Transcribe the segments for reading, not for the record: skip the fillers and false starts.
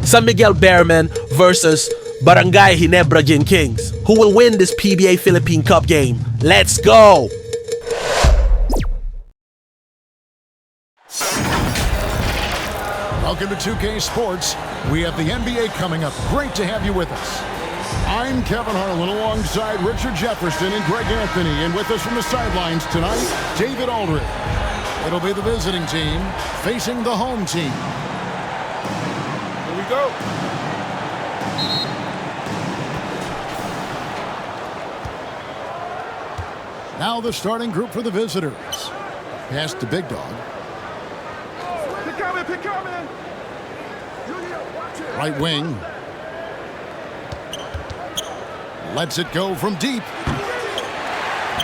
San Miguel BEERMEN versus Barangay Ginebra Kings. Who will win this PBA Philippine Cup game? Let's go! Welcome to 2K Sports. We have the NBA coming up. Great to have you with us. I'm Kevin Harlan alongside Richard Jefferson and Greg Anthony. And with us from the sidelines tonight, David Aldridge. It'll be the visiting team facing the home team. Here we go. Now the starting group for the visitors. Pass to Big Dog. Pick coming. Right wing. Lets it go from deep.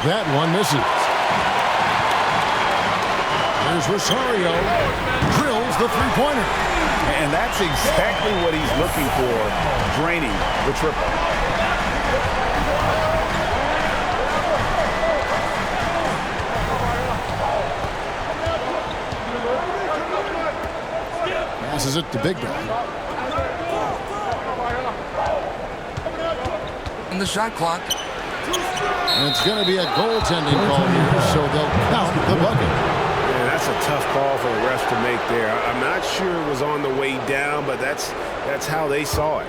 That one misses. Here's Rosario. Drills the three-pointer. And that's exactly what he's looking for, draining the triple. Passes it to Big Dog. And the shot clock. And it's going to be a goaltending call here, so they'll count the bucket. Yeah, that's a tough call for the refs to make there. I'm not sure it was on the way down, but that's how they saw it.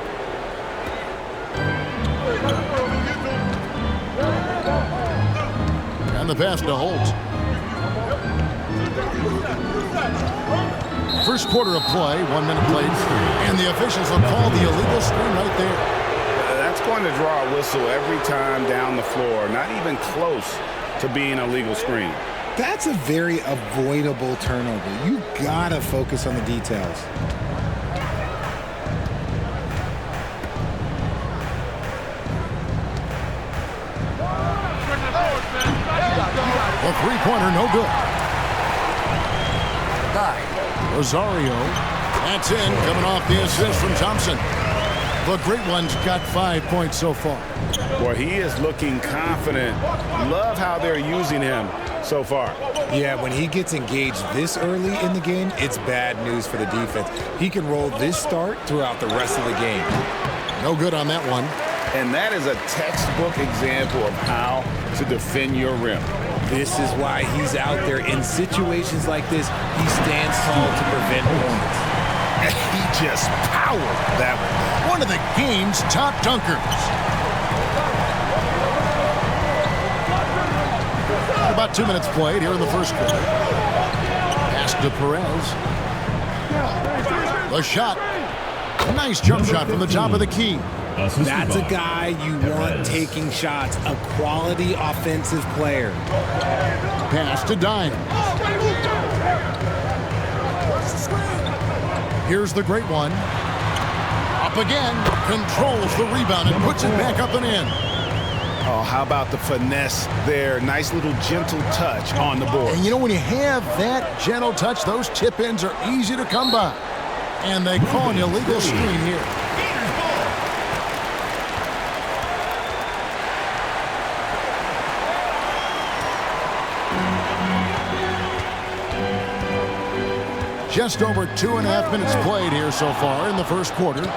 And the pass to Holt. First quarter of play, 1 minute played, and the officials will call the illegal screen right there. That's going to draw a whistle every time down the floor, not even close to being a legal screen. That's a very avoidable turnover. You gotta focus on the details. The three-pointer, no good. Die. Rosario, that's in, coming off the assist from Thompson. The great one's got 5 points so far. Well, he is looking confident. Love how they're using him so far. Yeah, when he gets engaged this early in the game, it's bad news for the defense. He can roll this start throughout the rest of the game. No good on that one. And that is a textbook example of how to defend your rim. This is why he's out there in situations like this. He stands tall to prevent points. And he just powered that one. One of the game's top dunkers. About 2 minutes played here in the first quarter. Pass to Perez. The shot. Nice jump shot from the top of the key. That's a guy you want taking shots, a quality offensive player. Pass to Dime. Here's the great one. Up again. Controls the rebound and puts it back up and in. Oh, how about the finesse there? Nice little gentle touch on the board. And you know, when you have that gentle touch, those tip-ins are easy to come by. And they call an illegal screen here. Just over 2.5 minutes played here so far in the first quarter.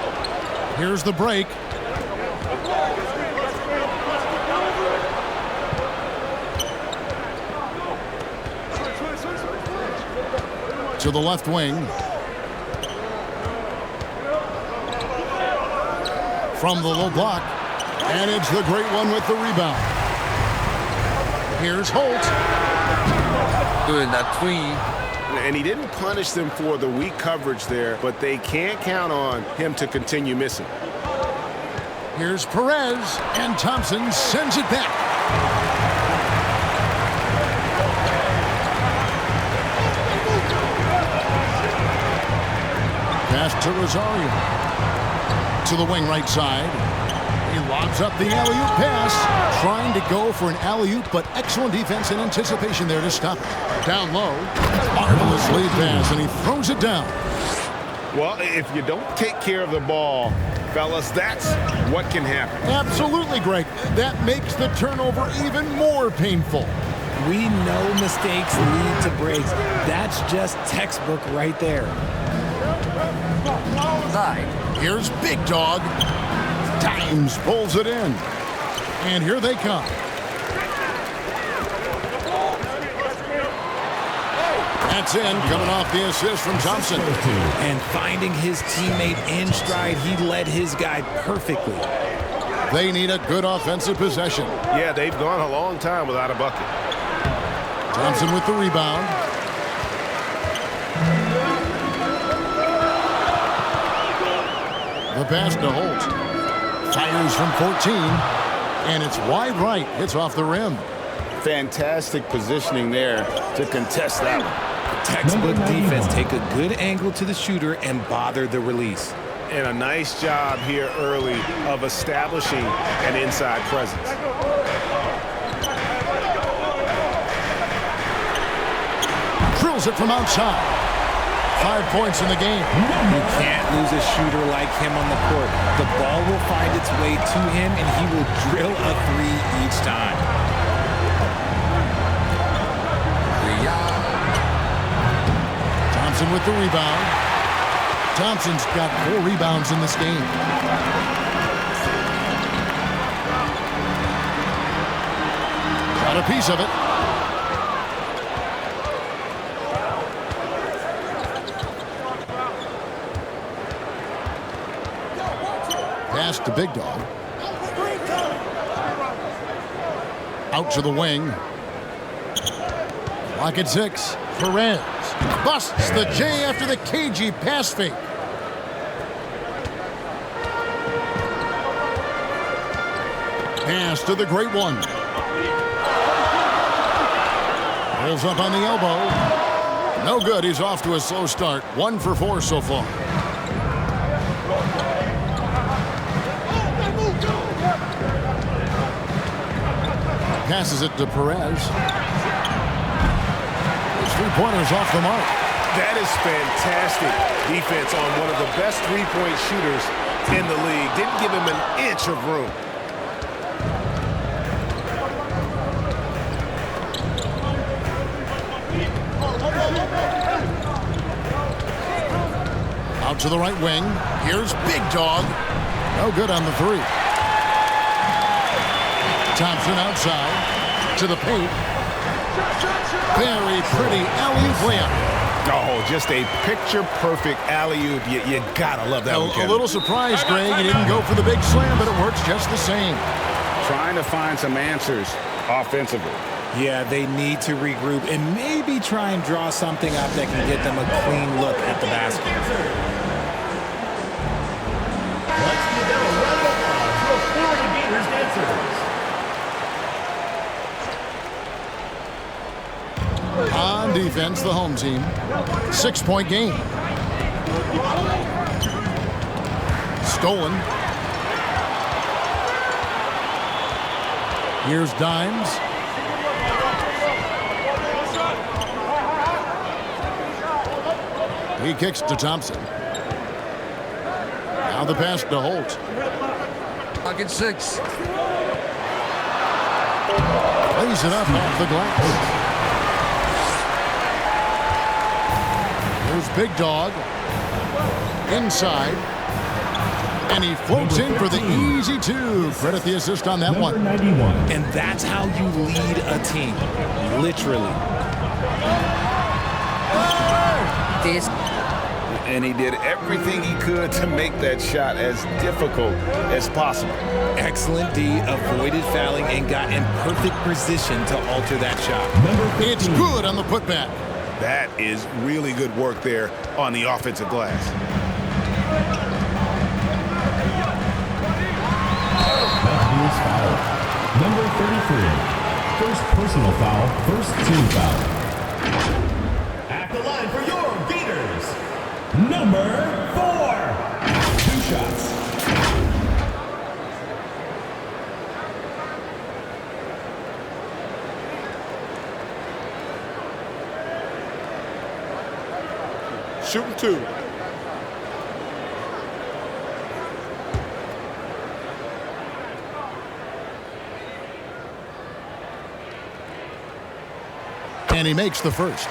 Here's the break. To the left wing. From the low block. And it's the great one with the rebound. Here's Holt. Doing that tween. And he didn't punish them for the weak coverage there, but they can't count on him to continue missing. Here's Perez, and Thompson sends it back. Pass to Rosario. To the wing right side. He lobs up the alley-oop pass. Trying to go for an alley-oop, but excellent defense and anticipation there to stop it. Down low. Marvelous lead pass, and he throws it down. Well, if you don't take care of the ball, fellas, that's what can happen. Absolutely, Greg. That makes the turnover even more painful. We know mistakes lead to breaks. That's just textbook right there. side. Here's Big Dog. Dimes pulls it in. And here they come. That's in, coming off the assist from Thompson. And finding his teammate in stride, he led his guy perfectly. They need a good offensive possession. Yeah, they've gone a long time without a bucket. Thompson with the rebound. The pass to Holt. Fires from 14. And it's wide right. Hits off the rim. Fantastic positioning there to contest that one. Textbook defense. Take a good angle to the shooter and bother the release. And a nice job here early of establishing an inside presence. Drills it from outside. 5 points in the game. You can't lose a shooter like him on the court. The ball will find its way to him, and he will drill a three each time. Thompson with the rebound. Thompson's got 4 rebounds in this game. Got a piece of it. Pass to Big Dog. Out to the wing. Clock at 6. Perez busts the J after the cagey pass fake. Pass to the great one. Pulls up on the elbow. No good. He's off to a slow start. 1 for 4 so far. Passes it to Perez. 3-pointers off the mark. That is fantastic defense on one of the best three-point shooters in the league. Didn't give him an inch of room. Out to the right wing. Here's Big Dog. No good on the 3. Thompson outside to the paint. Very pretty alley-oop layup. Oh, just a picture-perfect alley-oop. You gotta love that one, A little surprised, Greg. He didn't go for the big slam, but it works just the same. Trying to find some answers offensively. Yeah, they need to regroup and maybe try and draw something up that can get them a clean look at the basket. Let's give them a round of applause for 40 Gators dancers. On defense, the home team. 6-point game. Stolen. Here's Dimes. He kicks to Thompson. Now the pass to Holt. Pocket 6. Lays it up off the glass. Here's Big Dog. Inside. And he floats in for the easy 2. Credit the assist on that one. And that's how you lead a team. Literally. And he did everything he could to make that shot as difficult as possible. Excellent D, avoided fouling and got in perfect position to alter that shot. It's good on the putback. That is really good work there on the offensive glass. Number 33. First personal foul, first team foul. At the line for your Gators, number 4. 2 shots. Shooting 2. And he makes the first.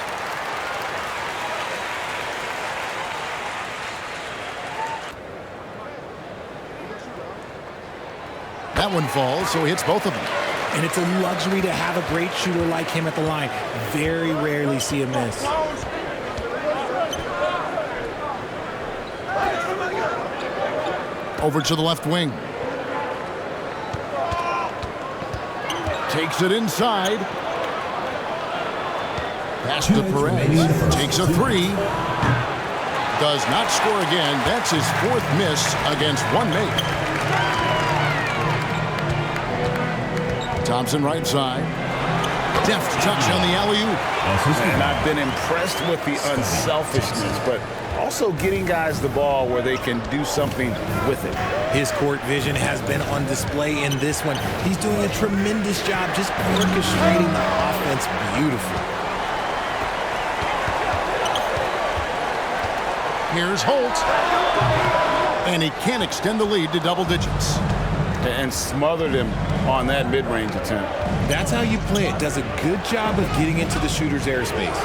That one falls, so he hits both of them. And it's a luxury to have a great shooter like him at the line. Very rarely see a miss. Over to the left wing. Takes it inside. Pass to Perez. Takes a three. Does not score again. That's his fourth miss against one mate. Thompson right side. Deft touch on the alley-oop. And I've been impressed with the unselfishness, but also getting guys the ball where they can do something with it. His court vision has been on display in this one. He's doing a tremendous job just orchestrating the offense beautifully. Here's Holt. And he can't extend the lead to double digits. And smothered him on that mid-range attempt. That's how you play it. Does a good job of getting into the shooter's airspace.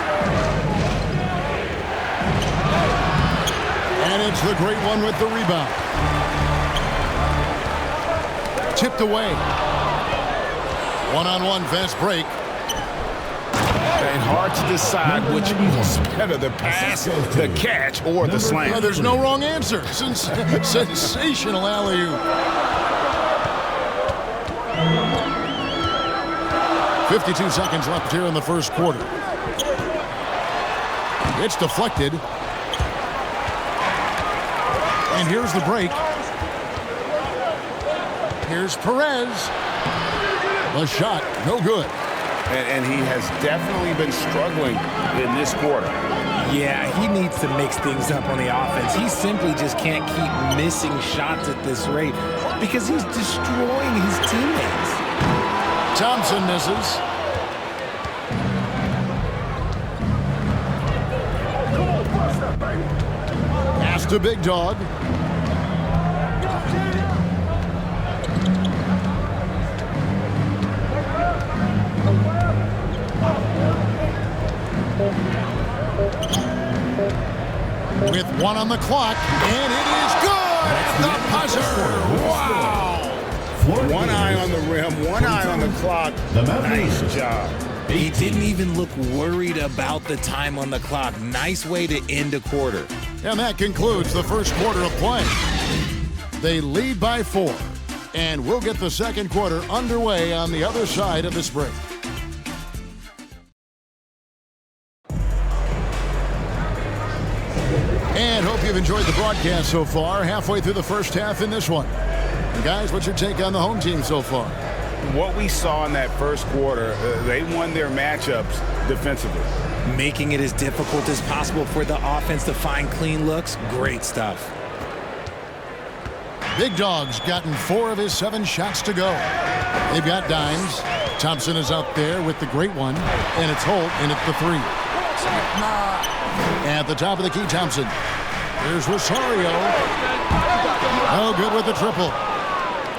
And it's the great one with the rebound. Tipped away. One-on-one fast break. And hard to decide which is better, the pass, the catch, or the slam. Well, there's no wrong answer. Sensational alley-oop. 52 seconds left here in the first quarter. It's deflected. And here's the break. Here's Perez. The shot, no good. And he has definitely been struggling in this quarter. Yeah, he needs to mix things up on the offense. He simply just can't keep missing shots at this rate because he's destroying his teammates. Thompson misses. Pass to Big Dog. With one on the clock, and it is good at the buzzer. Wow! One eye on the rim, one eye on the clock. Nice job. He didn't even look worried about the time on the clock. Nice way to end a quarter. And that concludes the first quarter of play. They lead by 4, and we'll get the second quarter underway on the other side of this break. And hope you've enjoyed the broadcast so far. Halfway through the first half in this one. And guys, what's your take on the home team so far? What we saw in that first quarter, they won their matchups defensively. Making it as difficult as possible for the offense to find clean looks. Great stuff. Big Dog's gotten 4 of his 7 shots to go. They've got dimes. Thompson is out there with the great one. And it's Holt in at the 3. At the top of the key, Thompson. Here's Rosario. No good with the triple.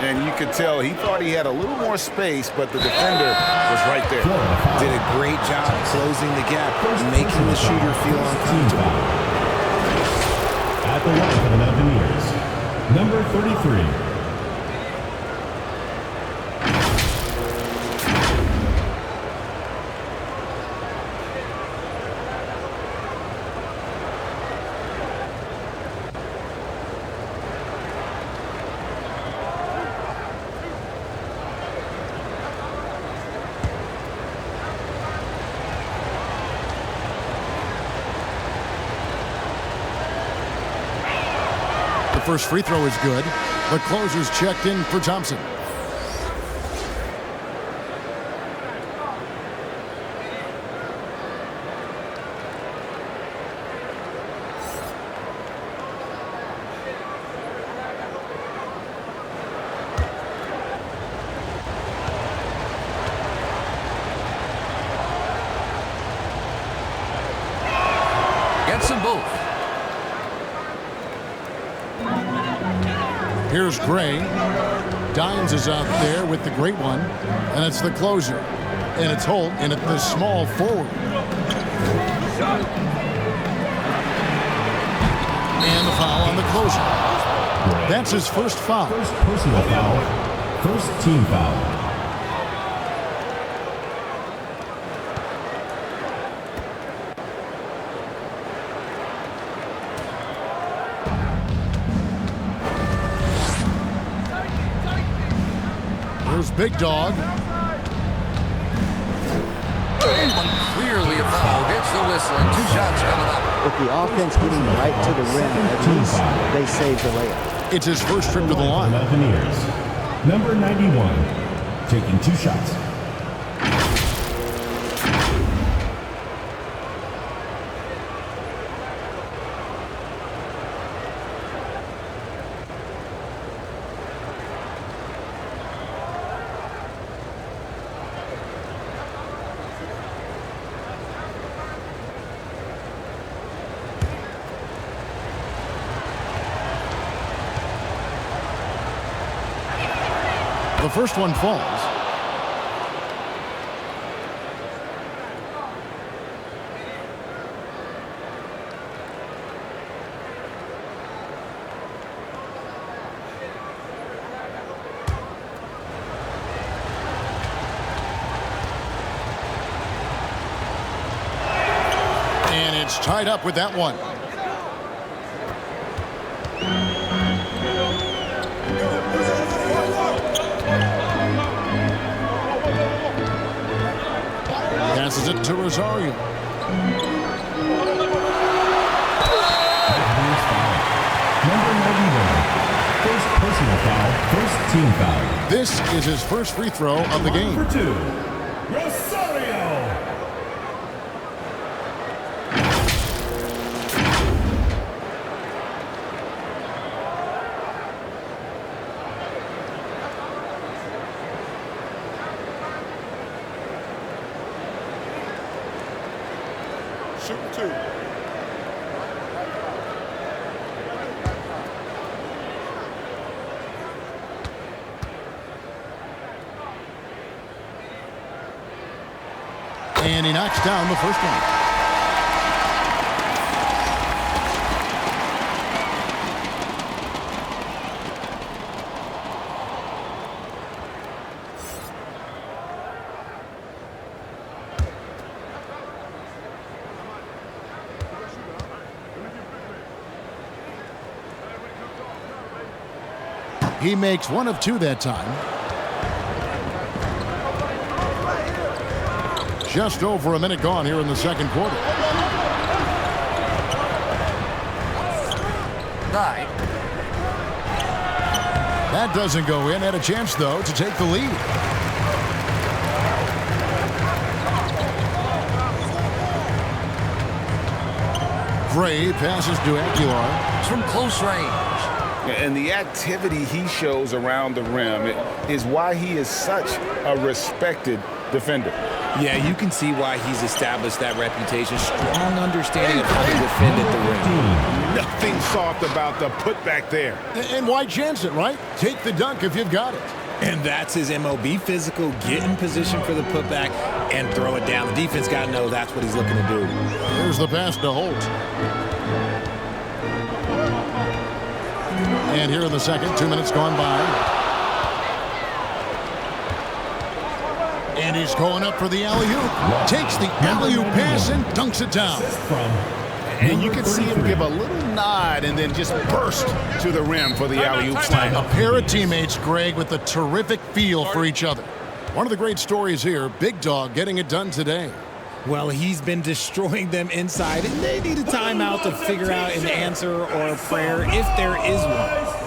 And you could tell he thought he had a little more space, but the defender was right there. Did a great job closing the gap, making the shooter feel uncomfortable. At the line for the Mountaineers, number 33. First free throw is good. The closer's checked in for Thompson. Gets them both. Here's Gray. Dines is out there with the great one. And it's the closer. And it's Holt in at the small forward. And the foul on the closer. That's his first foul. First personal foul First team foul. Here's Big Dog. Clearly a foul. Gets the whistle and 2 shots coming up. With the offense getting right to the rim, at least they saved the layup. It's his first trip to the line. Buccaneers. Number 91, taking 2 shots. The first one falls. And it's tied up with that one. Passes it to Rosario. Number 91, first personal foul, first team foul. This is his first free throw of the game. For 2, Rosario. Shooting 2. And he knocks down the first one. He makes 1 of 2 that time. Just over a minute gone here in the second quarter. Night. That doesn't go in. Had a chance, though, to take the lead. Gray passes to Aguilar. It's from close range. And the activity he shows around the rim is why he is such a respected defender. Yeah, you can see why he's established that reputation. Strong understanding of how to defend at the rim. Nothing soft about the putback there. And why chance it, right? Take the dunk if you've got it. And that's his MO. Be physical, get in position for the putback, and throw it down. The defense got to know that's what he's looking to do. Here's the pass to Holt. And here in the second, 2 minutes gone by. And he's going up for the alley-oop. Takes the alley-oop pass and dunks it down. And you can see him give a little nod and then just burst to the rim for the alley-oop slam. A pair of teammates, Greg, with a terrific feel for each other. One of the great stories here, Big Dog getting it done today. Well, he's been destroying them inside, and they need a timeout to figure out an answer or a prayer if there is one.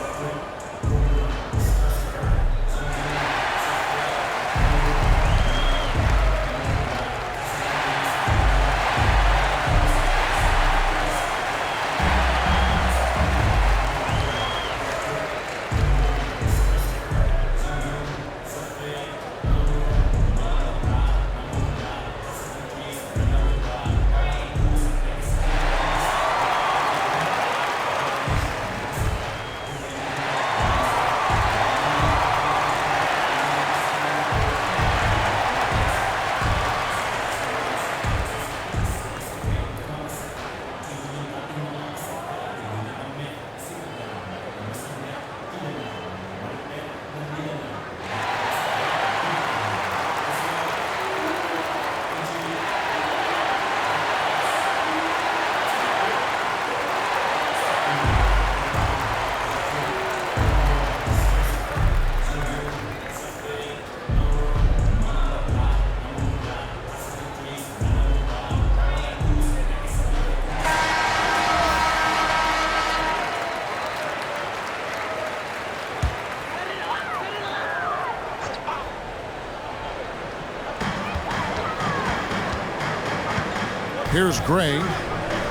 Here's Gray.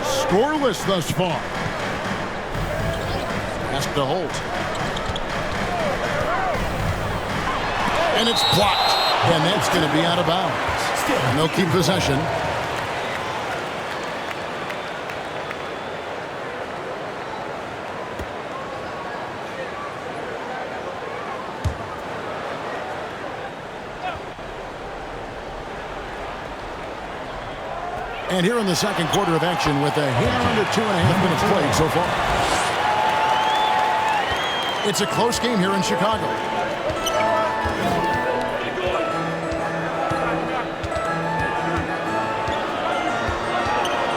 Scoreless thus far. Has to hold. And it's blocked. And that's going to be out of bounds. And they'll keep possession. And here in the second quarter of action with a hair under 2.5 minutes played so far. It's a close game here in Chicago.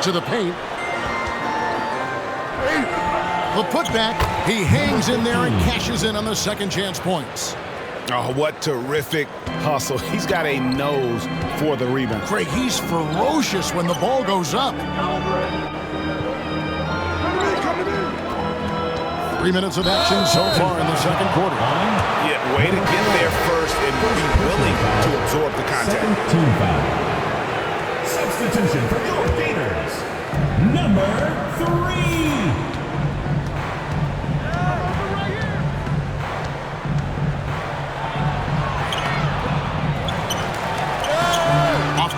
To the paint. The putback. He hangs in there and cashes in on the second chance points. Oh, what terrific hustle. He's got a nose for the rebound. Craig, he's ferocious when the ball goes up. 3 minutes of action so far in the second quarter. Yeah, way to get there first and be willing to absorb the contact. Team foul. Substitution for your Gators. Number 3.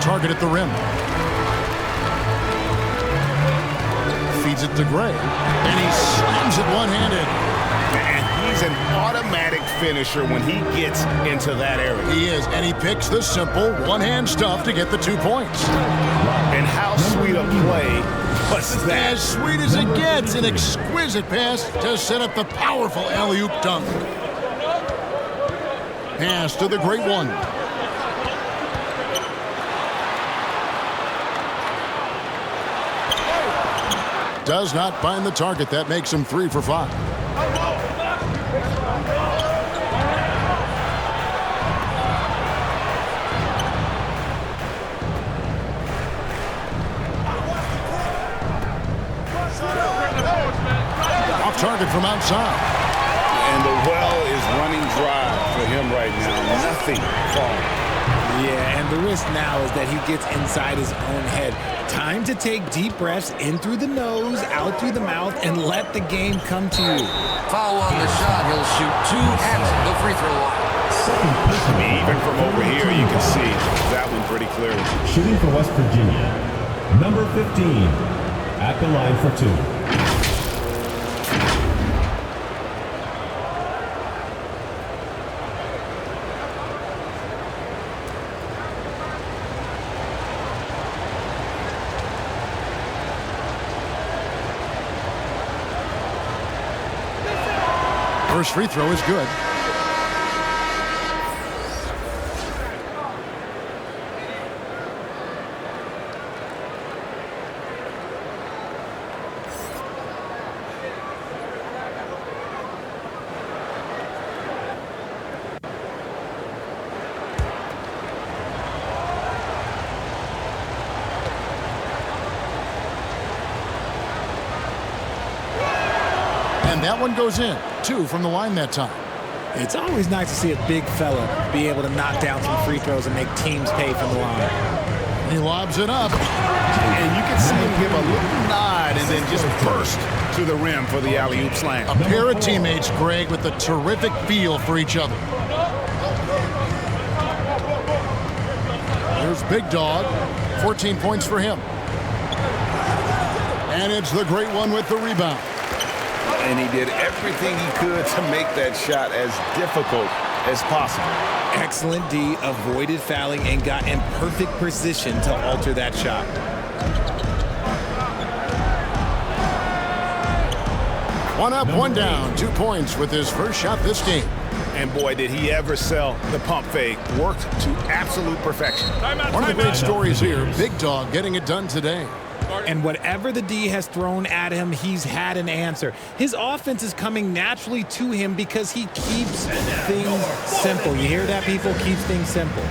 Target at the rim. Feeds it to Gray. And he slams it one-handed. And he's an automatic finisher when he gets into that area. He is. And he picks the simple one-hand stuff to get the 2 points. And how sweet a play was that? As sweet as it gets. An exquisite pass to set up the powerful alley-oop dunk. Pass to the great one. Does not find the target. That makes him 3 for 5. Off target from outside. And the well is running dry for him right now. Nothing falling. Yeah, and the risk now is that he gets inside his own head. Time to take deep breaths in through the nose, out through the mouth, and let the game come to you. Foul on the shot. He'll shoot 2 at the free throw line. Even from over here, you can see that one pretty clearly. Shooting for West Virginia. Number 15. At the line for 2. First free throw is good. And that one goes in. 2 from the line that time. It's always nice to see a big fella be able to knock down some free throws and make teams pay from the line. He lobs it up. And you can see him give a little nod and then just burst to the rim for the alley-oop slam. A pair of teammates, Greg, with a terrific feel for each other. Here's Big Dog. 14 points for him. And it's the great one with the rebound. And he did everything he could to make that shot as difficult as possible. Excellent D, avoided fouling, and got in perfect position to alter that shot. One up, one down. 2 points with his first shot this game. And boy, did he ever sell the pump fake. Worked to absolute perfection. One of the great stories here, Big Dog getting it done today. And whatever the D has thrown at him, he's had an answer. His offense is coming naturally to him because he keeps things simple. You hear that, people? Keeps things simple.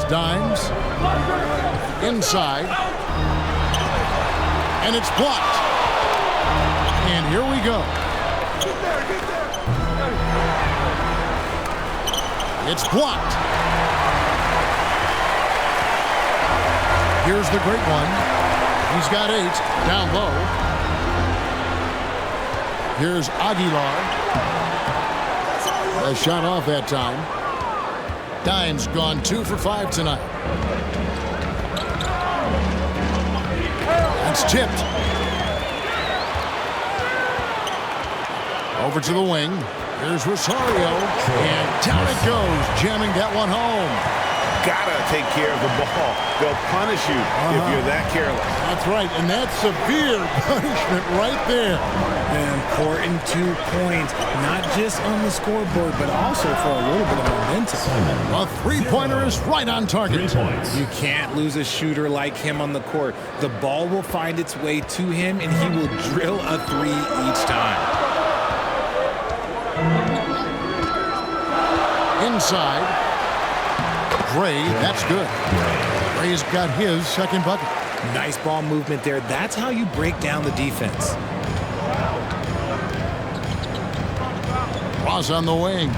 Dimes. Inside. And it's blocked. And here we go. It's blocked. Here's the great one. He's got 8 down low. Here's Aguilar. A shot off that time. Dimes gone 2 for 5 tonight. That's tipped. Over to the wing. Here's Rosario. And down it goes, jamming that one home. Gotta take care of the ball. They'll punish you if you're that careless. That's right, and that's severe punishment right there. An important 2 points, not just on the scoreboard, but also for a little bit of momentum. A 3-pointer is right on target. 3 points. You can't lose a shooter like him on the court. The ball will find its way to him, and he will drill a 3 each time. Inside. Gray, that's good. Gray's got his second bucket. Nice ball movement there. That's how you break down the defense. Ross on the wing.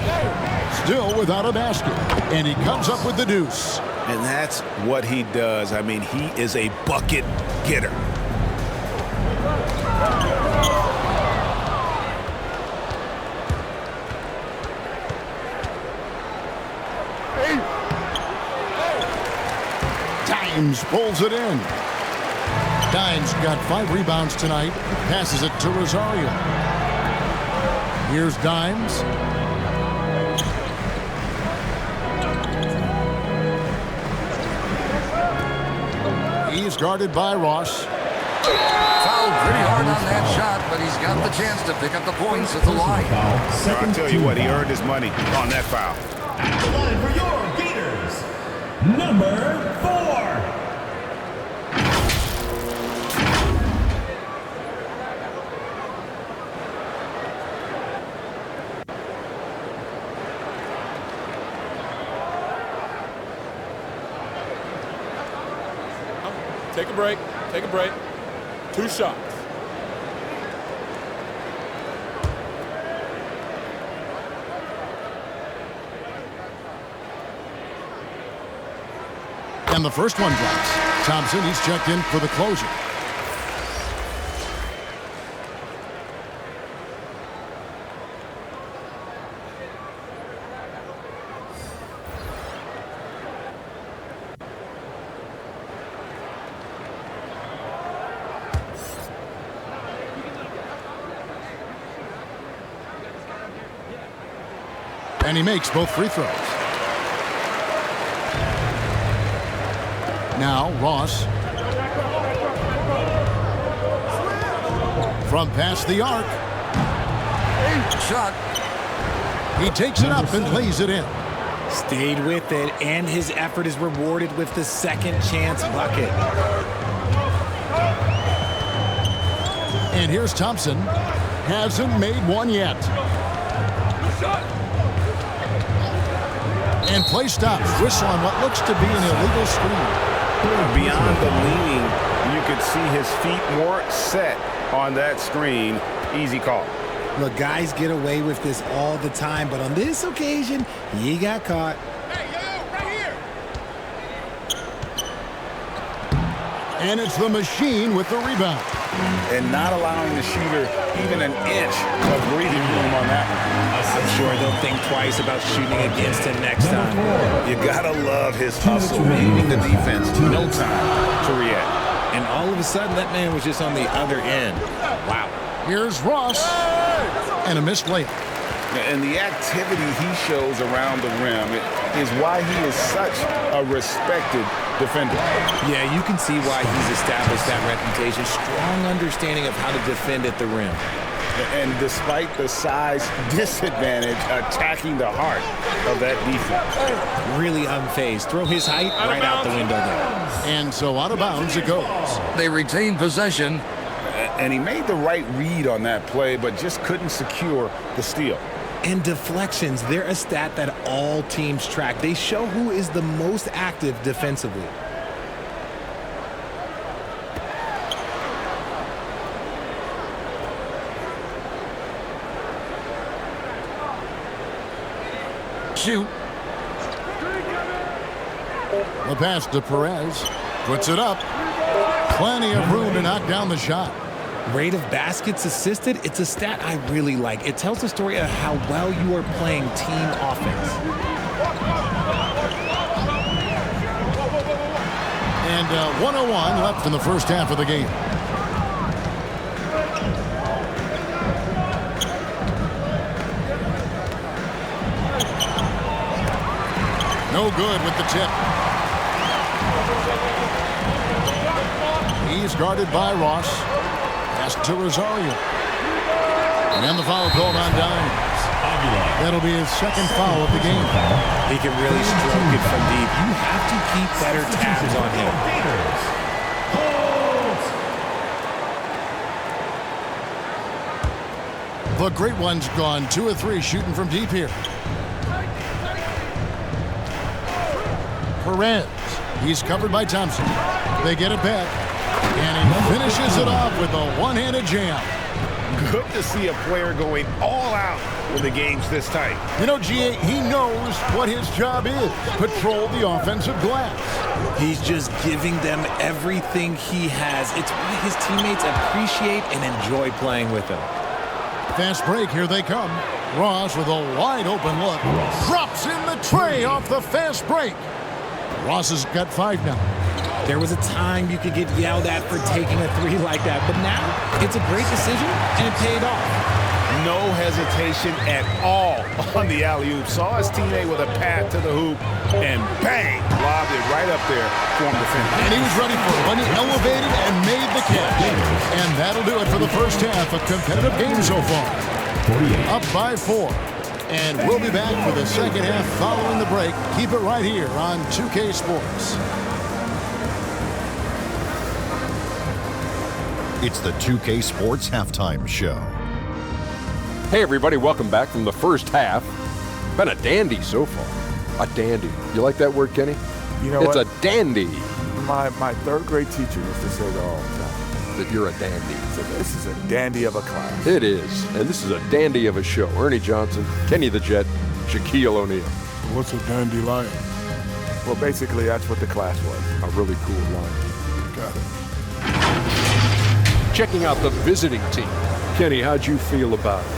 Still without a basket. And he comes up with the deuce. And that's what he does. I mean, he is a bucket getter. Dimes pulls it in. Dimes got 5 rebounds tonight. Passes it to Rosario. Here's Dimes. He's guarded by Ross. Fouled pretty hard on that shot, but he's got the chance to pick up the points at the line. I'll tell you what, he earned his money on that foul. At the line for your Gators, number 4. Take a break. Take a break. 2 shots. And the first one drops. Thompson, he's checked in for the closure. And he makes both free throws. Now Ross. From past the arc. Shot. He takes it up and lays it in. Stayed with it, and his effort is rewarded with the second chance bucket. And here's Thompson. Hasn't made one yet. And play stops. Whistle on what looks to be an illegal screen. Beyond the leaning, you could see his feet more set on that screen. Easy call. Look, guys get away with this all the time, but on this occasion, he got caught. Hey, yo, right here. And it's the machine with the rebound. And not allowing the shooter even an inch of breathing room on that one. I'm sure they'll think twice about shooting against him next time. You gotta love his hustle, leaving the defense no time to react. And all of a sudden, that man was just on the other end. Wow. Here's Ross. And a missed layup. And the activity he shows around the rim is why he is such a respected defender. Yeah, you can see why he's established that reputation. Strong understanding of how to defend at the rim. And despite the size disadvantage, attacking the heart of that defense. Really unfazed. Throw his height right out the window there. And so out of bounds it goes. They retain possession. And he made the right read on that play, but just couldn't secure the steal. And deflections, they're a stat that all teams track. They show who is the most active defensively. Shoot. The pass to Perez. Puts it up. Plenty of room to knock down the shot. Rate of baskets assisted, it's a stat I really like. It tells the story of how well you are playing team offense. And 1:01 left in the first half of the game. No good with the tip. He's guarded by Ross. Pass to Rosario. And the foul called on Dimes. That'll be his second foul of the game. He can really stroke it from deep. You have to keep better tabs on him. The great one's gone 2 of 3 shooting from deep here. Perez. He's covered by Thompson. They get it back. And he finishes it off with a one-handed jam. Good to see a player going all out when the game's this tight. You know, GA, he knows what his job is. Patrol the offensive glass. He's just giving them everything he has. It's why his teammates appreciate and enjoy playing with him. Fast break, here they come. Ross with a wide open look. Drops in the tray off the fast break. Ross has got 5 now. There was a time you could get yelled at for taking a 3 like that, but now it's a great decision and it paid off. No hesitation at all on the alley-oop. Saw his teammate with a path to the hoop and bang, lobbed it right up there for him to finish. And he was ready for it when he elevated and made the catch. And that'll do it for the first half of competitive game so far. Up by 4. And we'll be back for the second half following the break. Keep it right here on 2K Sports. It's the 2K Sports Halftime Show. Hey everybody, welcome back from the first half. Been a dandy so far. A dandy. You like that word, Kenny? You know it's what? a dandy. My third grade teacher used to say that all the time. That you're a dandy. So this is a dandy of a class. It is. And this is a dandy of a show. Ernie Johnson, Kenny the Jet, Shaquille O'Neal. What's a dandelion? Well, basically, that's what the class was. A really cool line. Got it. Checking out the visiting team. Kenny, how'd you feel about it?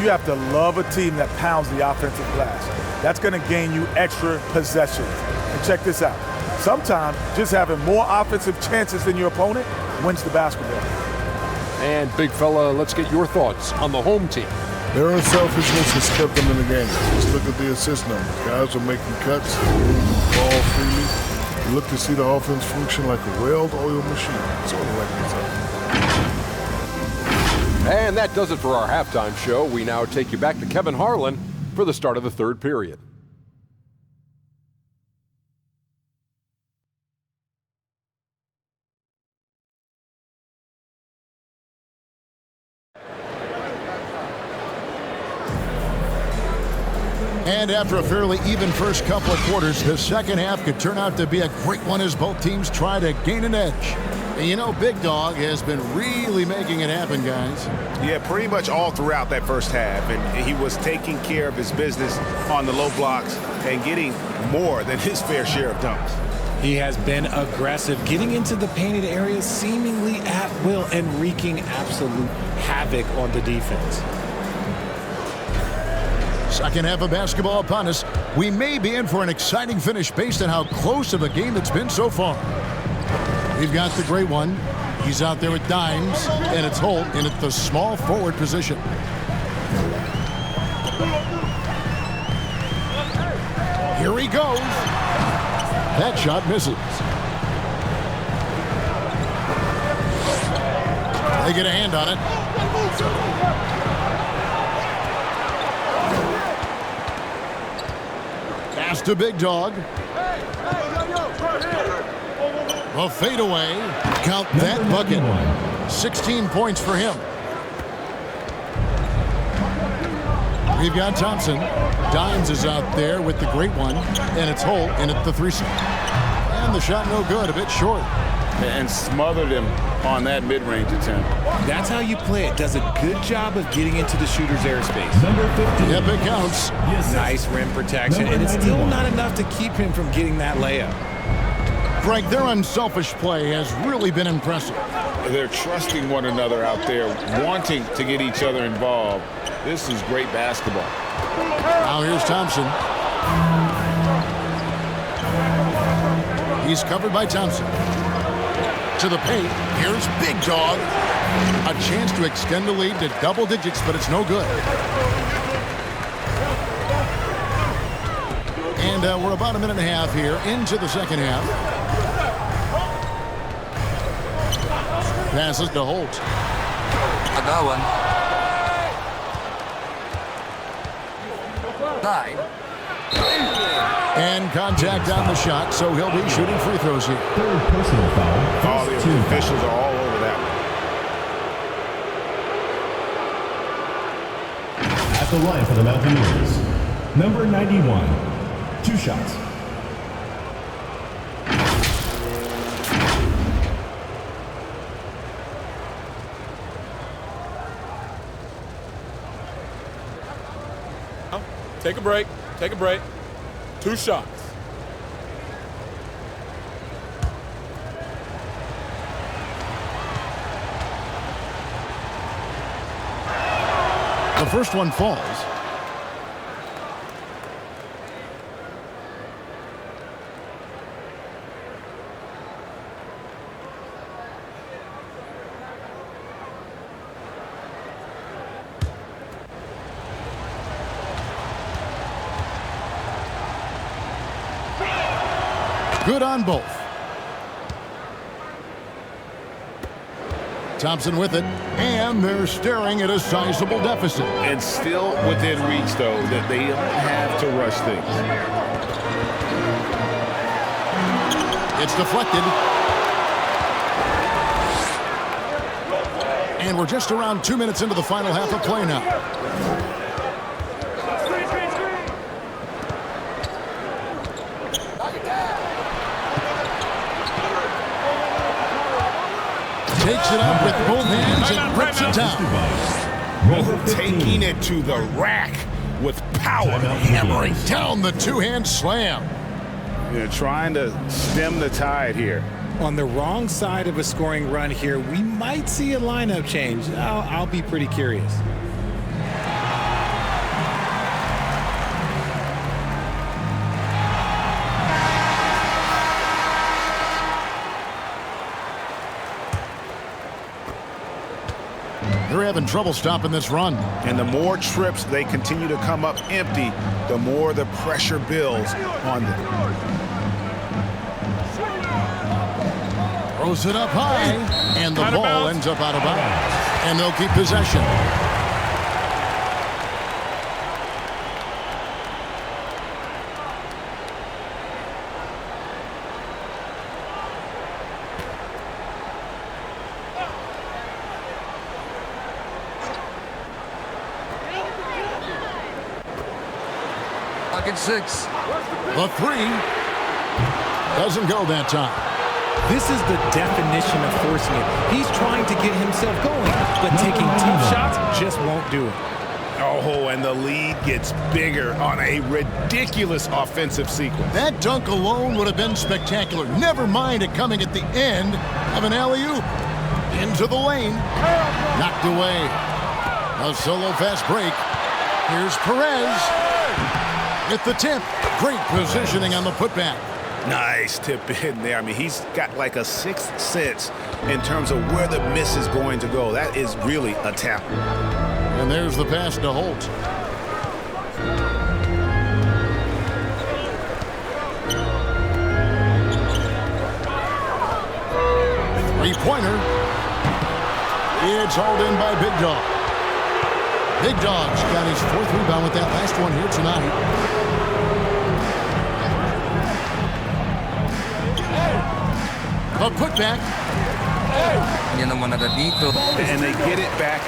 You have to love a team that pounds the offensive glass. That's going to gain you extra possessions. And check this out. Sometimes just having more offensive chances than your opponent wins the basketball. And big fella, let's get your thoughts on the home team. Their unselfishness has kept them in the game. Just look at the assist numbers. Guys are making cuts, moving the ball freely. You look to see the offense function like a well-oiled machine. Sort of like this. And that does it for our halftime show. We now take you back to Kevin Harlan for the start of the third period. And after a fairly even first couple of quarters, the second half could turn out to be a great one as both teams try to gain an edge. And you know, Big Dog has been really making it happen, guys. Yeah, pretty much all throughout that first half. And he was taking care of his business on the low blocks and getting more than his fair share of dunks. He has been aggressive, getting into the painted areas seemingly at will and wreaking absolute havoc on the defense. Second half of basketball upon us. We may be in for an exciting finish based on how close of a game it's been so far. We've got the great one. He's out there with Dimes, and it's Holt in at the small forward position. Here he goes. That shot misses. They get a hand on it. Pass to Big Dog. A fadeaway. Count that bucket. 16 points for him. We've got Thompson. Dimes is out there with the great one, and it's Holt in at the 3-seam. And the shot no good, a bit short. And smothered him on that mid-range attempt. That's how you play it. Does a good job of getting into the shooter's airspace. Number 15. Yep, it counts. Yes, Nice rim protection, Number and it's still 91. not enough to keep him from getting that layup. Greg, their unselfish play has really been impressive. They're trusting one another out there, wanting to get each other involved. This is great basketball. Now here's Thompson. He's covered by Thompson. To the paint. Here's Big Dog. A chance to extend the lead to double digits, but it's no good. And we're about a minute and a half here into the second half. Passes to Holt. I got one. 9. And contact on the shot, so he'll be shooting free throws here. Third personal foul. All the First team foul. officials are all over that one. At the line for the Mountaineers, number 91. 2 shots. Take a break. Take a break. 2 shots. The first one falls. Good on both. Thompson with it, and they're staring at a sizable deficit. And still within reach, though, that they don't have to rush things. It's deflected. And we're just around 2 minutes into the final half of play now. Takes it up with both hands and grips it down. Taking it to the rack with power. Hammering down the two-hand slam. They're trying to stem the tide here. On the wrong side of a scoring run here, we might see a lineup change. I'll be pretty curious. They're having trouble stopping this run. And the more trips they continue to come up empty, the more the pressure builds on them. Throws it up high, and the ball ends up out of bounds. And they'll keep possession. Pocket 6. The 3 doesn't go that time. This is the definition of forcing it. He's trying to get himself going, but taking tough shots just won't do it. Oh, and the lead gets bigger on a ridiculous offensive sequence. That dunk alone would have been spectacular. Never mind it coming at the end of an alley-oop. Into the lane. Knocked away. A solo fast break. Here's Perez. With the tip. Great positioning on the putback. Nice tip in there. I mean, he's got like a sixth sense in terms of where the miss is going to go. That is really a tap. And there's the pass to Holt. Three-pointer. It's hauled in by Big Dog. Big Dog's got his 4th rebound with that last one here tonight. A putback. And they get it back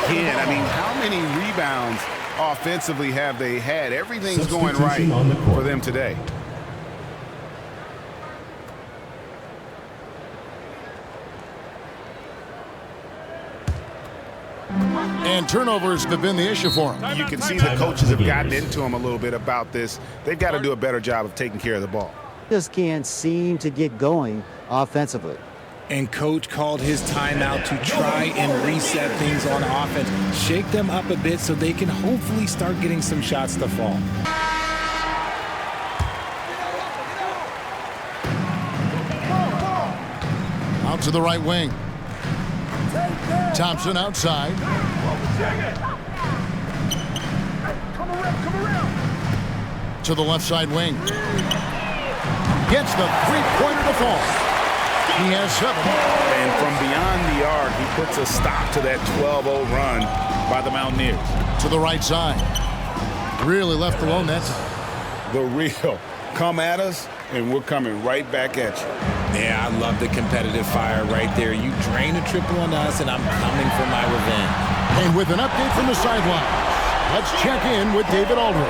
again. I mean, how many rebounds offensively have they had? Everything's going right for them today. And turnovers have been the issue for him. You can see the coaches have gotten into him a little bit about this. They've got to do a better job of taking care of the ball. Just can't seem to get going offensively. And coach called his timeout to try and reset things on offense. Shake them up a bit so they can hopefully start getting some shots to fall. Out to the right wing. Thompson outside. To the left side wing. Gets the three-pointer to fall. He has 7. And from beyond the arc, he puts a stop to that 12-0 run by the Mountaineers. To the right side. Really left alone that time. The real. Come at us, and we're coming right back at you. Yeah, I love the competitive fire right there. You drain a triple on us, and I'm coming for my revenge. And with an update from the sideline, let's check in with David Aldridge.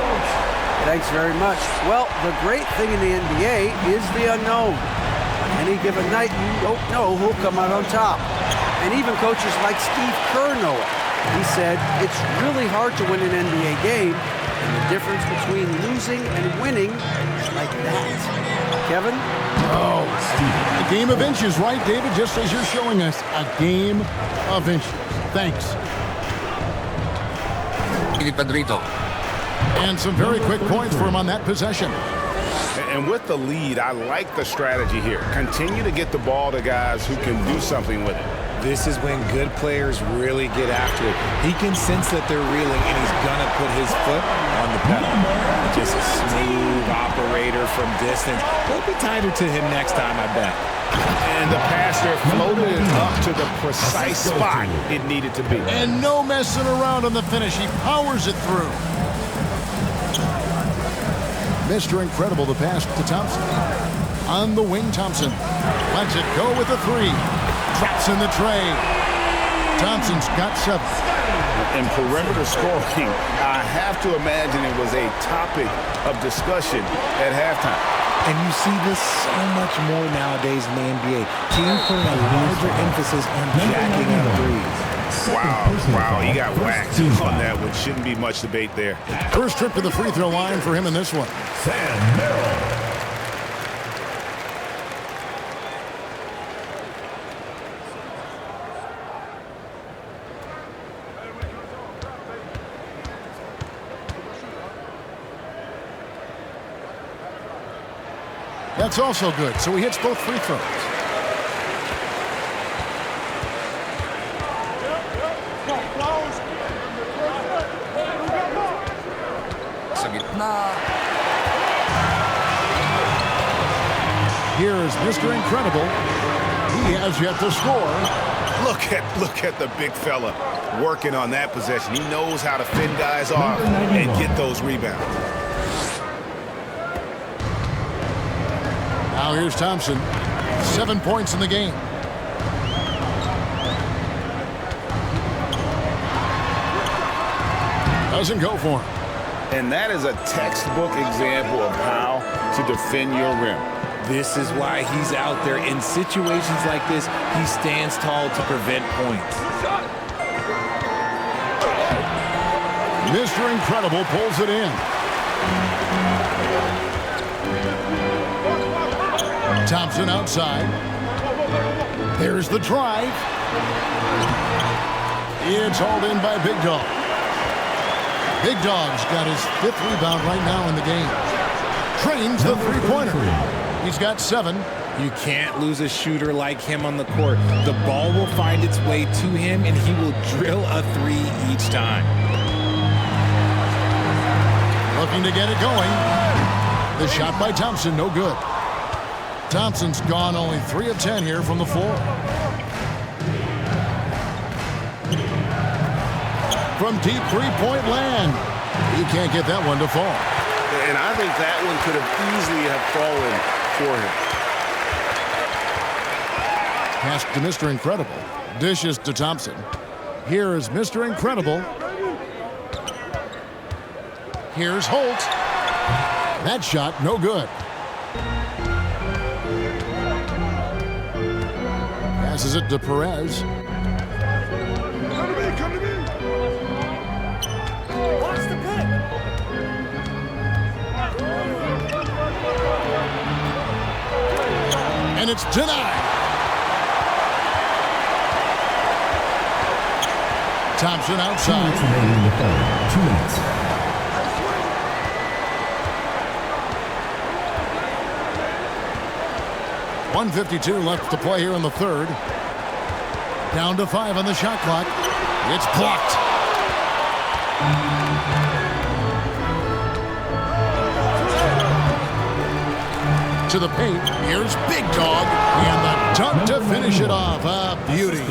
Thanks very much. Well, the great thing in the NBA is the unknown. On any given night, you don't know who'll come out on top. And even coaches like Steve Kerr know it. He said, it's really hard to win an NBA game, and the difference between losing and winning is like that. Kevin? Oh, a game of inches, right, David? Just as you're showing us, a game of inches. Thanks. And some very quick points for him on that possession. And with the lead, I like the strategy here. Continue to get the ball to guys who can do something with it. This is when good players really get after it. He can sense that they're reeling, and he's going to put his foot on the pedal. Just a smooth operator from distance. They'll be tighter to him next time, I bet. And the pass there floated it up to the precise spot it needed to be. And no messing around on the finish. He powers it through. Mr. Incredible, the pass to Thompson. On the wing, Thompson lets it go with a 3. Traps in the tray. Thompson's got 7. In perimeter scoring, I have to imagine it was a topic of discussion at halftime. And you see this so much more nowadays in the NBA. Teams putting a larger emphasis on jacking up threes. Wow, he got whacked on that one. Shouldn't be much debate there. First trip to the free throw line for him in this one. Sam Merrill. That's also good, so he hits both free throws. Here is Mr. Incredible. He has yet to score. Look at the big fella working on that possession. He knows how to fend guys off and get those rebounds. Now here's Thompson. 7 points in the game. Doesn't go for him. And that is a textbook example of how to defend your rim. This is why he's out there. In situations like this, he stands tall to prevent points. Mr. Incredible pulls it in. Thompson outside. There's the drive. It's hauled in by Big Dog. Big Dog's got his 5th rebound right now in the game. Trains the three-pointer. He's got 7. You can't lose a shooter like him on the court. The ball will find its way to him, and he will drill a 3 each time. Looking to get it going. The shot by Thompson, no good. Thompson's gone only 3 of 10 here from the floor. From deep three-point land. He can't get that one to fall. And I think that one could have easily have fallen for him. Pass to Mr. Incredible. Dishes to Thompson. Here is Mr. Incredible. Here's Holt. That shot, no good. Passes it to Perez. Come to me. Watch the pick. And it's denied. Thompson outside. 2 minutes. 1:52 left to play here in the third. Down to 5 on the shot clock. It's blocked. To the paint. Here's Big Dog. And the dunk to finish it off. A beauty.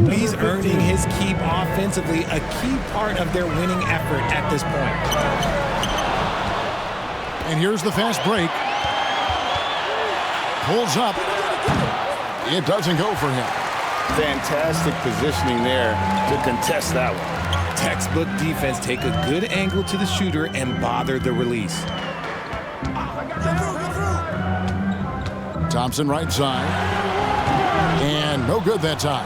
He's earning his keep offensively, a key part of their winning effort at this point. And here's the fast break. Pulls up. It doesn't go for him. Fantastic positioning there to contest that one. Textbook defense, take a good angle to the shooter and bother the release. Thompson right side. And no good that time.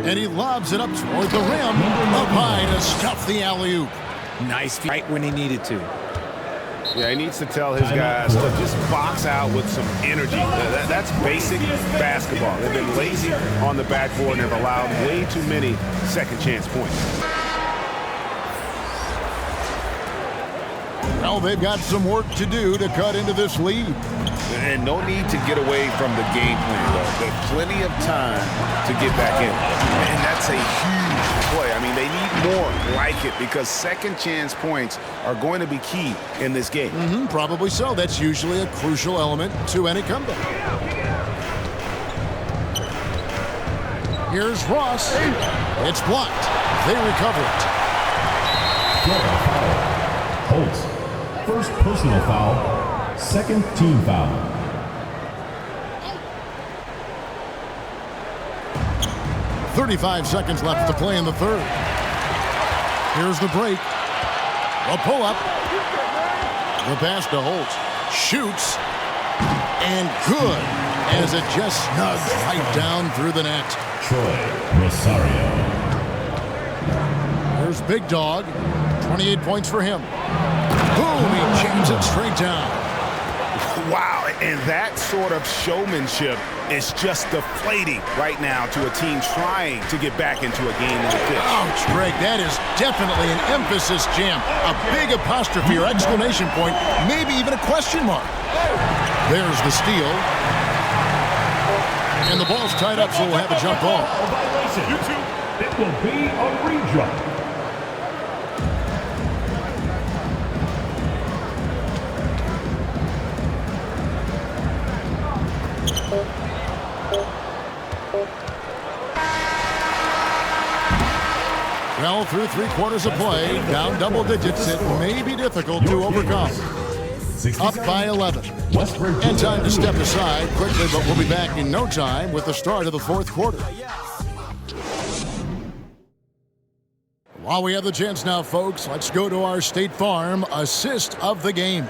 And he lobs it up toward the rim. Up high to stuff the alley-oop. Nice fight when he needed to. Yeah, he needs to tell his guys to just box out with some energy. That's basic basketball. They've been lazy on the backboard and have allowed way too many second chance points. Well, they've got some work to do to cut into this lead. And no need to get away from the game plan, though. There's plenty of time to get back in. And that's a huge play. I mean, they need more like it because second chance points are going to be key in this game. Probably so. That's usually a crucial element to any comeback. Here's Ross. It's blocked. They recover it. Holt. First personal foul. Second team foul. .35 seconds left to play in the third. Here's the break. A pull-up. The pass to Holt. Shoots. And good. As it just snugs right down through the net. Troy Rosario. Here's Big Dog. 28 points for him. Boom, he jams it straight down. Wow, and that sort of showmanship is just deflating right now to a team trying to get back into a game like this. Ouch, Greg, that is definitely an emphasis jam. A big apostrophe or exclamation point, maybe even a question mark. There's the steal. And the ball's tied up, so we'll have a jump ball. It will be a re-jump. Well, through 3/4 of play, down double digits, it may be difficult to overcome. Up by 11. And time to step aside quickly, but we'll be back in no time with the start of the fourth quarter. While we have the chance now, folks, let's go to our State Farm assist of the game.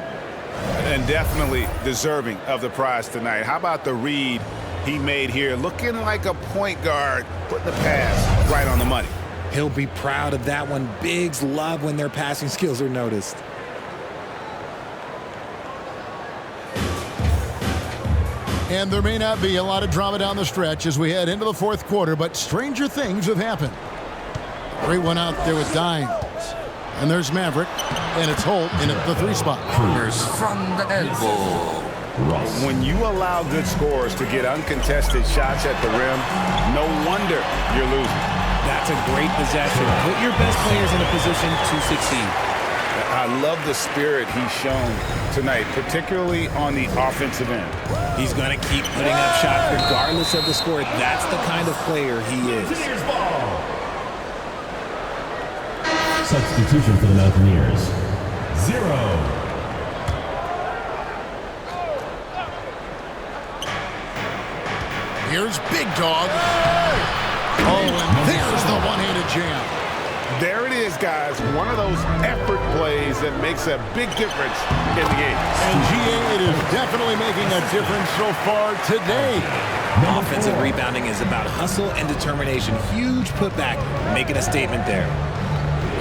And definitely deserving of the prize tonight. How about the read he made here? Looking like a point guard, putting the pass right on the money. He'll be proud of that one. Bigs love when their passing skills are noticed. And there may not be a lot of drama down the stretch as we head into the fourth quarter, but stranger things have happened. Great one out there with Dines. And there's Maverick, and it's Holt in at the 3 spot. From the elbow. When you allow good scorers to get uncontested shots at the rim, no wonder you're losing. That's a great possession. Put your best players in a position to succeed. I love the spirit he's shown tonight, particularly on the offensive end. He's going to keep putting up shots regardless of the score. That's the kind of player he is. Substitution for the Mountaineers. 0. Here's Big Dog. Oh, and there's the one-handed jam. There it is, guys. One of those effort plays that makes a big difference in the game. And GA, it is definitely making a difference so far today. Offensive rebounding is about hustle and determination. Huge putback, making a statement there.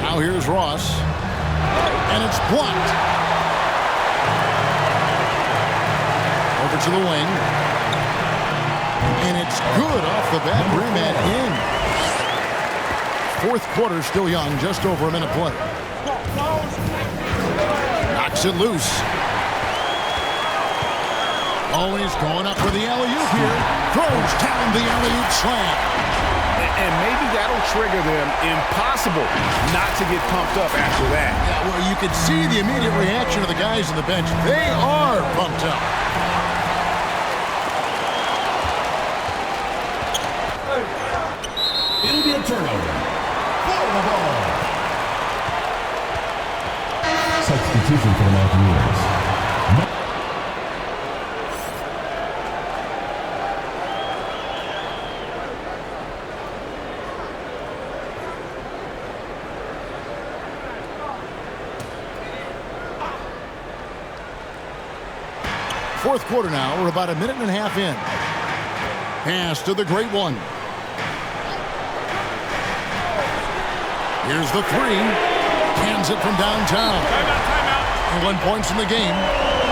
Now here's Ross. And it's blocked. Over to the wing. And it's good off the bat. Rim and in. Fourth quarter still young, just over a minute play. Knocks it loose. Always going up for the alley-oop here. Throws down the alley-oop slam. And maybe that'll trigger them. Impossible not to get pumped up after that. Yeah, well, you can see the immediate reaction of the guys on the bench. They are pumped up. It'll be a turnover. For the ball. Substitution for the Mountaineers. Fourth quarter now. We're about a minute and a half in. Pass to the great one. Here's the three. Cans it from downtown. And 1 point in the game.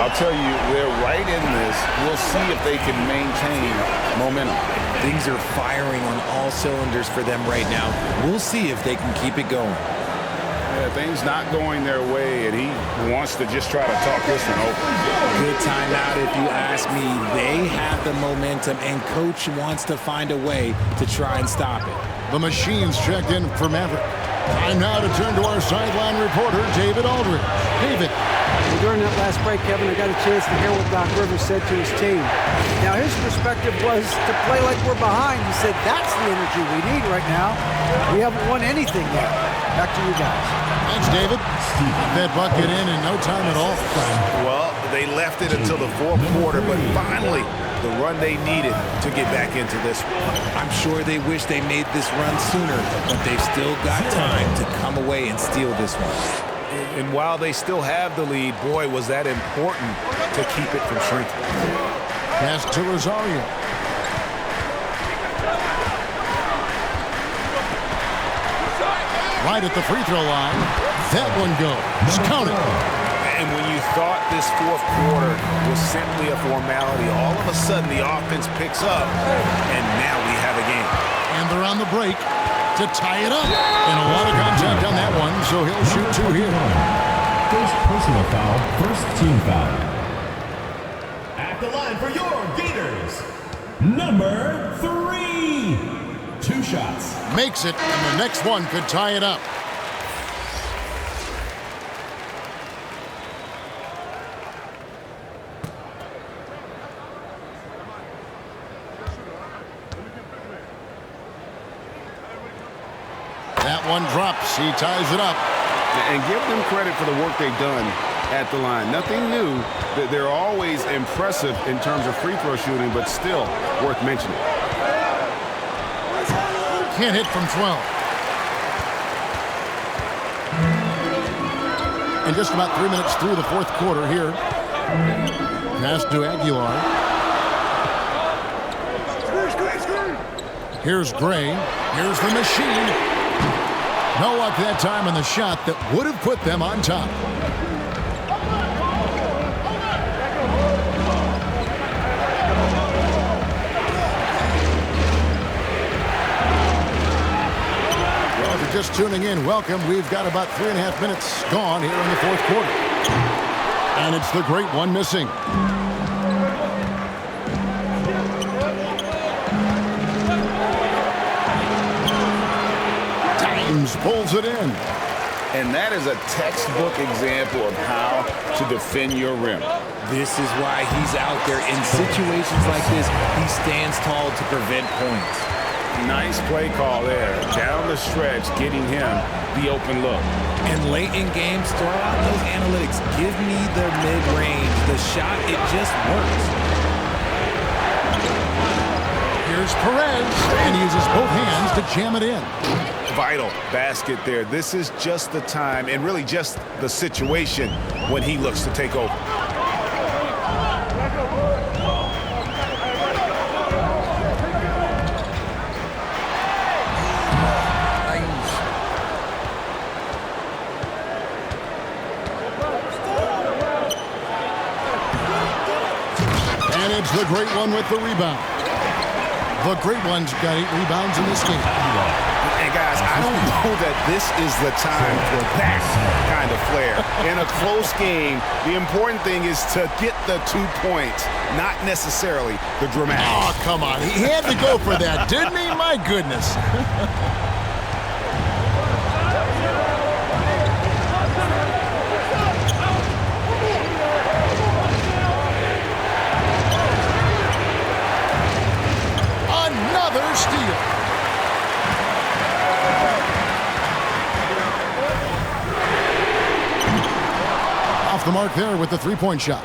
I'll tell you, they're right in this. We'll see if they can maintain momentum. Things are firing on all cylinders for them right now. We'll see if they can keep it going. Yeah, things not going their way, and he wants to just try to talk this one over. Good timeout if you ask me. They have the momentum, and Coach wants to find a way to try and stop it. The machines checked in for Maverick. Time now to turn to our sideline reporter, David Aldridge. David. Well, during that last break, Kevin, I got a chance to hear what Doc Rivers said to his team. Now, his perspective was to play like we're behind. He said, that's the energy we need right now. We haven't won anything yet. Back to you guys. Thanks, David. That bucket in no time at all. Well, they left it until the fourth quarter, but finally, the run they needed to get back into this one. I'm sure they wish they made this run sooner, but they've still got time to come away and steal this one. And while they still have the lead, boy, was that important to keep it from shrinking. Pass to Rosario. Right at the free throw line. That one goes. Count it. And when you thought this fourth quarter was simply a formality, all of a sudden the offense picks up, and now we have a game. And they're on the break to tie it up. And a lot of contact on that one, so he'll shoot two here. First personal foul, first team foul. At the line for your Gators, number 3. 2 shots. Makes it, and the next one could tie it up. That one drops. He ties it up. And give them credit for the work they've done at the line. Nothing new. They're always impressive in terms of free throw shooting, but still worth mentioning. Can't hit from 12. And just about 3 minutes through the fourth quarter here. Pass to Aguilar. Here's Gray. Here's the machine. No luck that time on the shot that would have put them on top. Well, if you're just tuning in, welcome. We've got about 3.5 minutes gone here in the fourth quarter. And it's the great one missing. Pulls it in. And that is a textbook example of how to defend your rim. This is why he's out there in situations like this. He stands tall to prevent points. Nice play call there. Down the stretch, getting him the open look. And late in games, throw out those analytics. Give me the mid-range. The shot, it just works. Here's Perez, and he uses both hands to jam it in. vital basket there. This is just the time and really just the situation when he looks to take over. And it's the Great One with the rebound. The Great One's got 8 rebounds in this game. And guys, I don't know that this is the time for that kind of flair. In a close game, the important thing is to get the 2 points, not necessarily the dramatic. Oh, come on. He had to go for that, didn't he? My goodness. Another steal. Off the mark there with the three-point shot.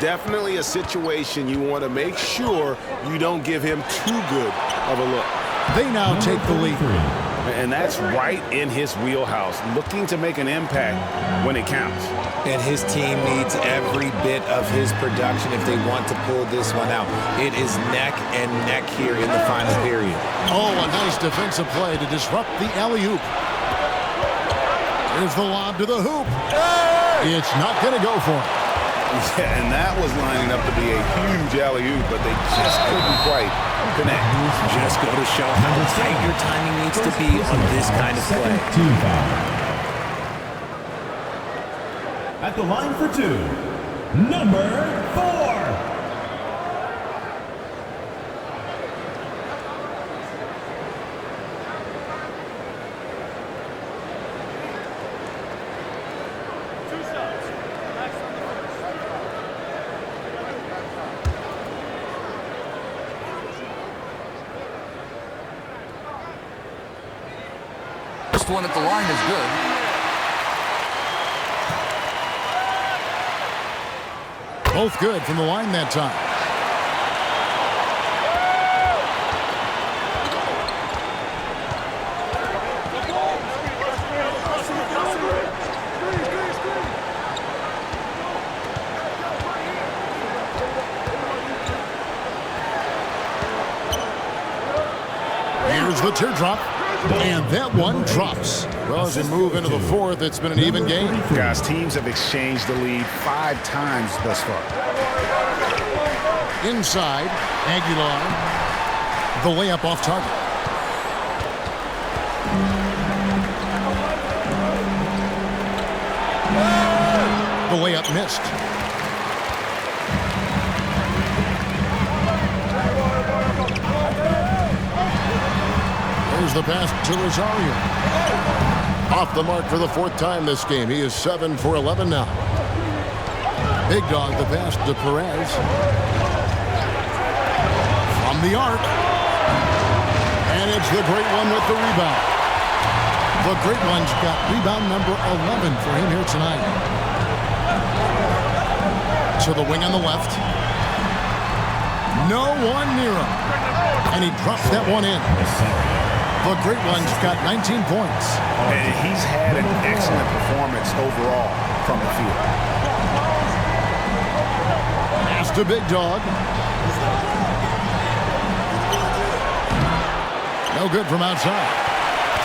Definitely a situation you want to make sure you don't give him too good of a look. They now take the lead. And that's right in his wheelhouse, looking to make an impact when it counts. And his team needs every bit of his production if they want to pull this one out. It is neck and neck here in the final period. Oh, a nice defensive play to disrupt the alley-oop. Here's the lob to the hoop. It's not going to go for him. Yeah, and that was lining up to be a huge alley-oop, but they just couldn't quite connect. Just go to show how tight your timing needs to be on this kind of play. At the line for 2, number 4. First one at the line is good. Both good from the line that time. Here's the teardrop. And that one drops. Well, as we move into the fourth, it's been an even game. Guys, teams have exchanged the lead 5 times thus far. Inside, Aguilar. The layup off target. The layup missed. There's the pass to Rosario. Off the mark for the 4th time this game. He is 7 for 11 now. Big Dog the pass to Perez. From the arc. And it's the Great One with the rebound. The Great One's got rebound number 11 for him here tonight. To the wing on the left. No one near him. And he drops that one in. The Great One's got 19 points. And he's had an excellent performance overall from the field. Pass to Big Dog. No good from outside.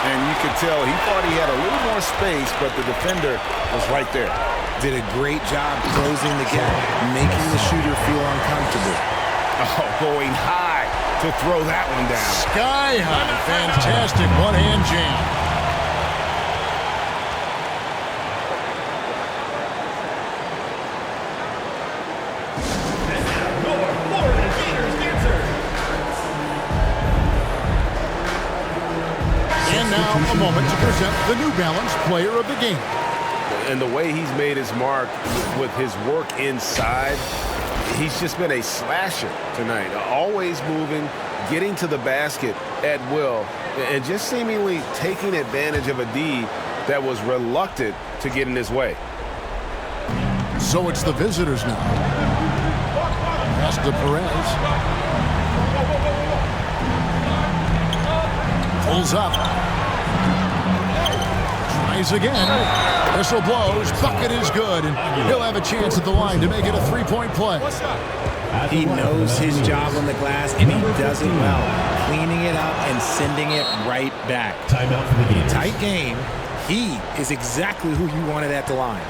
And you could tell he thought he had a little more space, but the defender was right there. Did a great job closing the gap, making the shooter feel uncomfortable. Oh, going high to throw that one down. Sky high. Fantastic one-hand jam. And now a moment to present the New Balance Player of the Game. And the way he's made his mark with his work inside, he's just been a slasher tonight. Always moving, getting to the basket at will, and just seemingly taking advantage of a D that was reluctant to get in his way. So it's the visitors now. Pass to Perez. Pulls up. tries again. Whistle blows. Bucket is good, and he'll have a chance at the line to make it a three-point play. He knows his job on the glass, and he does it well, cleaning it up and sending it right back. Timeout for the game. Tight game. He is exactly who you wanted at the line.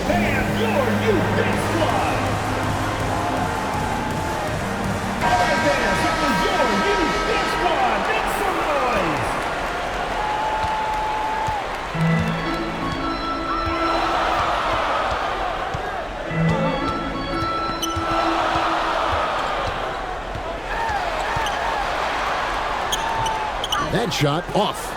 And your youth big squad. All right, fans, that was your youth big squad. Make some noise. That shot off.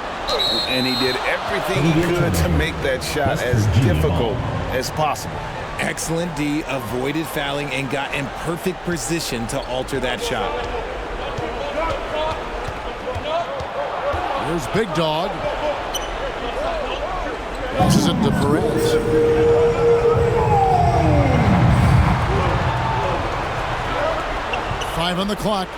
And he did everything he could to make that shot as difficult as possible. Excellent D, avoided fouling and got in perfect position to alter that shot. Here's Big Dog. Passes it to Perez. Five on the clock.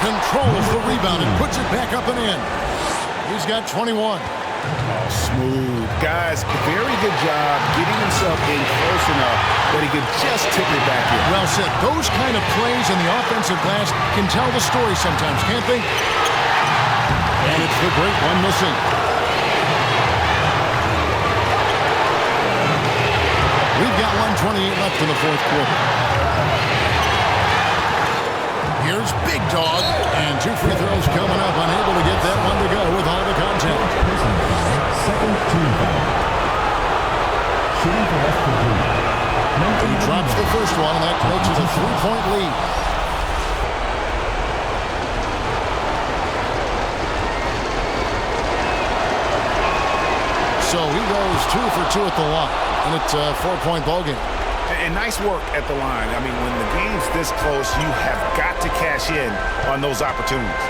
Controls the rebound and puts it back up and in. He's got 21. Smooth. Guys, very good job getting himself in close enough that he could just tip it back in. Well said. Those kind of plays in the offensive glass can tell the story sometimes, can't they? And it's the great one missing. We've got 1:28 left in the fourth quarter. Here's Big Dog, and two free throws coming up. Unable to get that one to go with all the contact. Second team foul. Shooting for West Virginia. He drops the first one, and that makes it a three-point lead. So he goes 2 for 2 at the line, and it's a 4-point ball game. And nice work at the line. I mean, when the game's this close, you have got to cash in on those opportunities.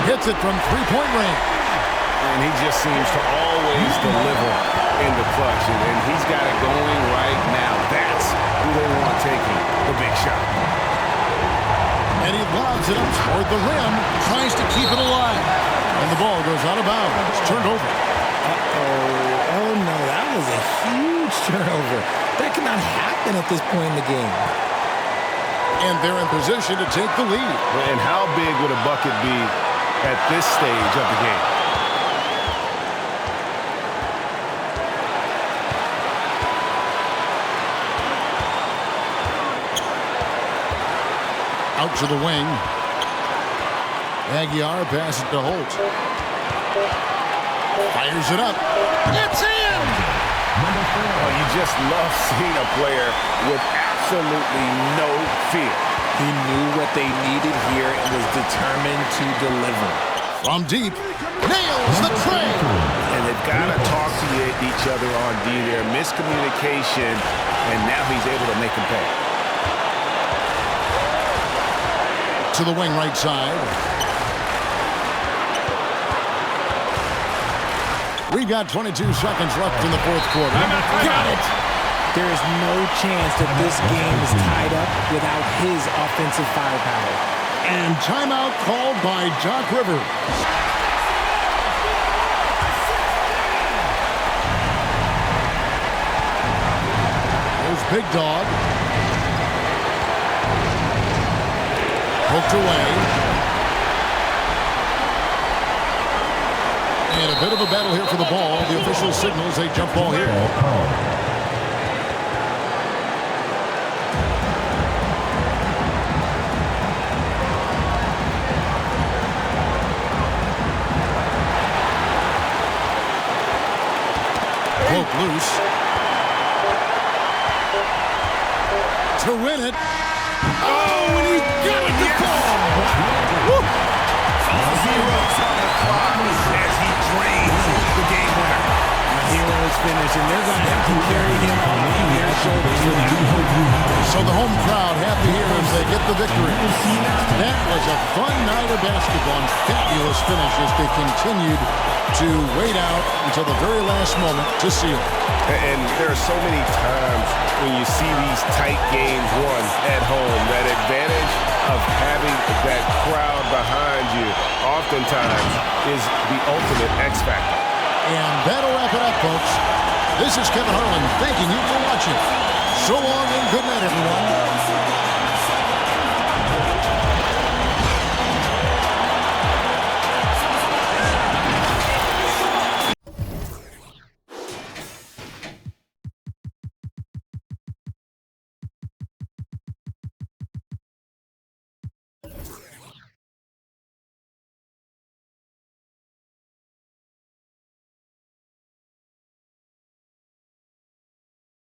Hits it from three-point range. And he just seems to always deliver in the clutch. And he's got it going right now. That's who they want taking the big shot. And he lobs it up toward the rim. Tries to keep it alive. And the ball goes out of bounds. It's turned over. Oh no, that was a huge turnover. That cannot happen at this point in the game. And they're in position to take the lead. And how big would a bucket be at this stage of the game? Out to the wing. Aguiar passes to Holt. Fires it up. It's in! Oh, you just love seeing a player with absolutely no fear. He knew what they needed here and was determined to deliver. From deep, nails the tray. And they've got to talk to each other on D there. Miscommunication, and now he's able to make him pay. To the wing right side. We've got 22 seconds left in the fourth quarter. Got it! There is no chance that this game is tied up without his offensive firepower. And timeout called by Doc Rivers. There's Big Dog. Poked away. And a bit of a battle here for the ball. The official signals a jump ball here. Poke loose. To win it. Oh, and he got it to fall. Woo. Zeros on the clock as he drains the game winner. Heroes finish, and they're going to have to carry him on their shoulders for that. So the home crowd happy here as they get the victory. That was a fun night of basketball and fabulous finish as they continued to wait out until the very last moment to seal it. And there are so many times when you see these tight games won at home, that advantage of having that crowd behind you oftentimes is the ultimate X factor. And that'll wrap it up, folks. This is Kevin Harlan. Thank